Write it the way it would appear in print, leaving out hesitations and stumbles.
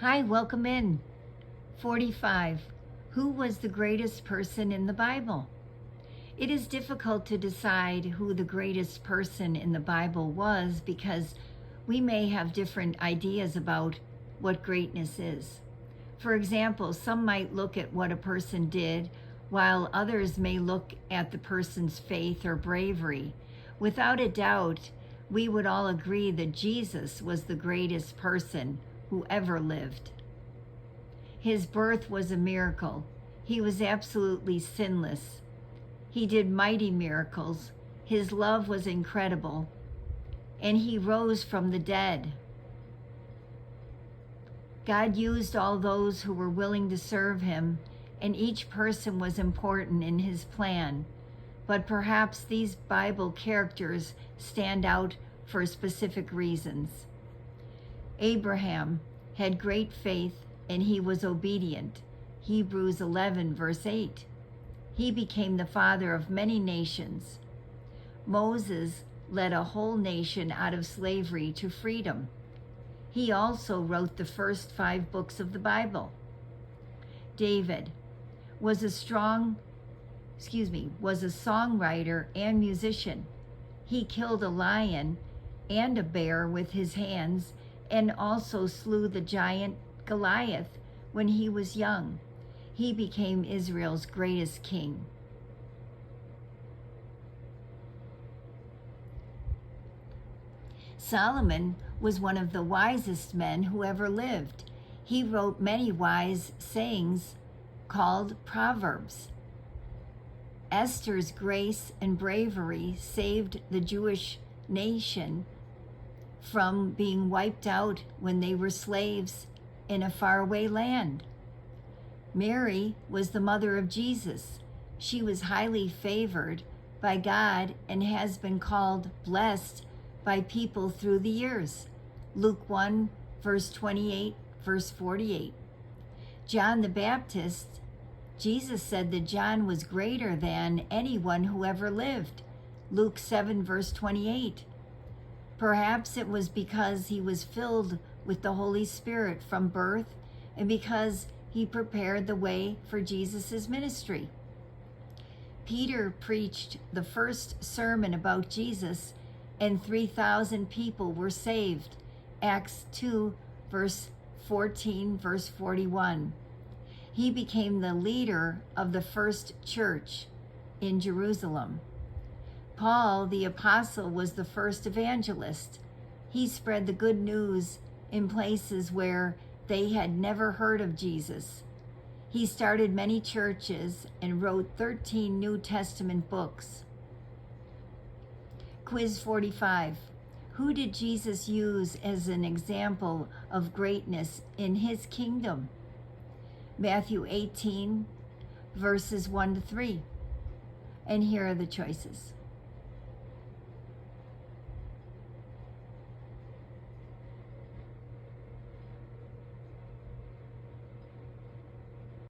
Hi, welcome in. 45. Who was the greatest person in the Bible? It is difficult to decide who the greatest person in the Bible was because we may have different ideas about what greatness is. For example, some might look at what a person did, while others may look at the person's faith or bravery. Without a doubt, we would all agree that Jesus was the greatest person who ever lived. His birth was a miracle. He was absolutely sinless. He did mighty miracles. His love was incredible. And he rose from the dead. God used all those who were willing to serve him, and each person was important in his plan. But perhaps these Bible characters stand out for specific reasons. Abraham had great faith and he was obedient. Hebrews 11 verse 8. He became the father of many nations. Moses led a whole nation out of slavery to freedom. He also wrote the first 5 books of the Bible. David was a songwriter and musician. He killed a lion and a bear with his hands and also slew the giant Goliath when he was young. He became Israel's greatest king. Solomon was one of the wisest men who ever lived. He wrote many wise sayings called Proverbs. Esther's grace and bravery saved the Jewish nation from being wiped out when they were slaves in a faraway land. Mary was the mother of Jesus. She was highly favored by God and has been called blessed by people through the years. Luke 1, verse 28, verse 48. John the Baptist, Jesus said that John was greater than anyone who ever lived. Luke 7, verse 28. Perhaps it was because he was filled with the Holy Spirit from birth and because he prepared the way for Jesus' ministry. Peter preached the first sermon about Jesus and 3,000 people were saved. Acts 2, verse 14, verse 41. He became the leader of the first church in Jerusalem. Paul, the apostle, was the first evangelist. He spread the good news in places where they had never heard of Jesus. He started many churches and wrote 13 New Testament books. Quiz 45. Who did Jesus use as an example of greatness in his kingdom? Matthew 18, verses 1 to 3. And here are the choices.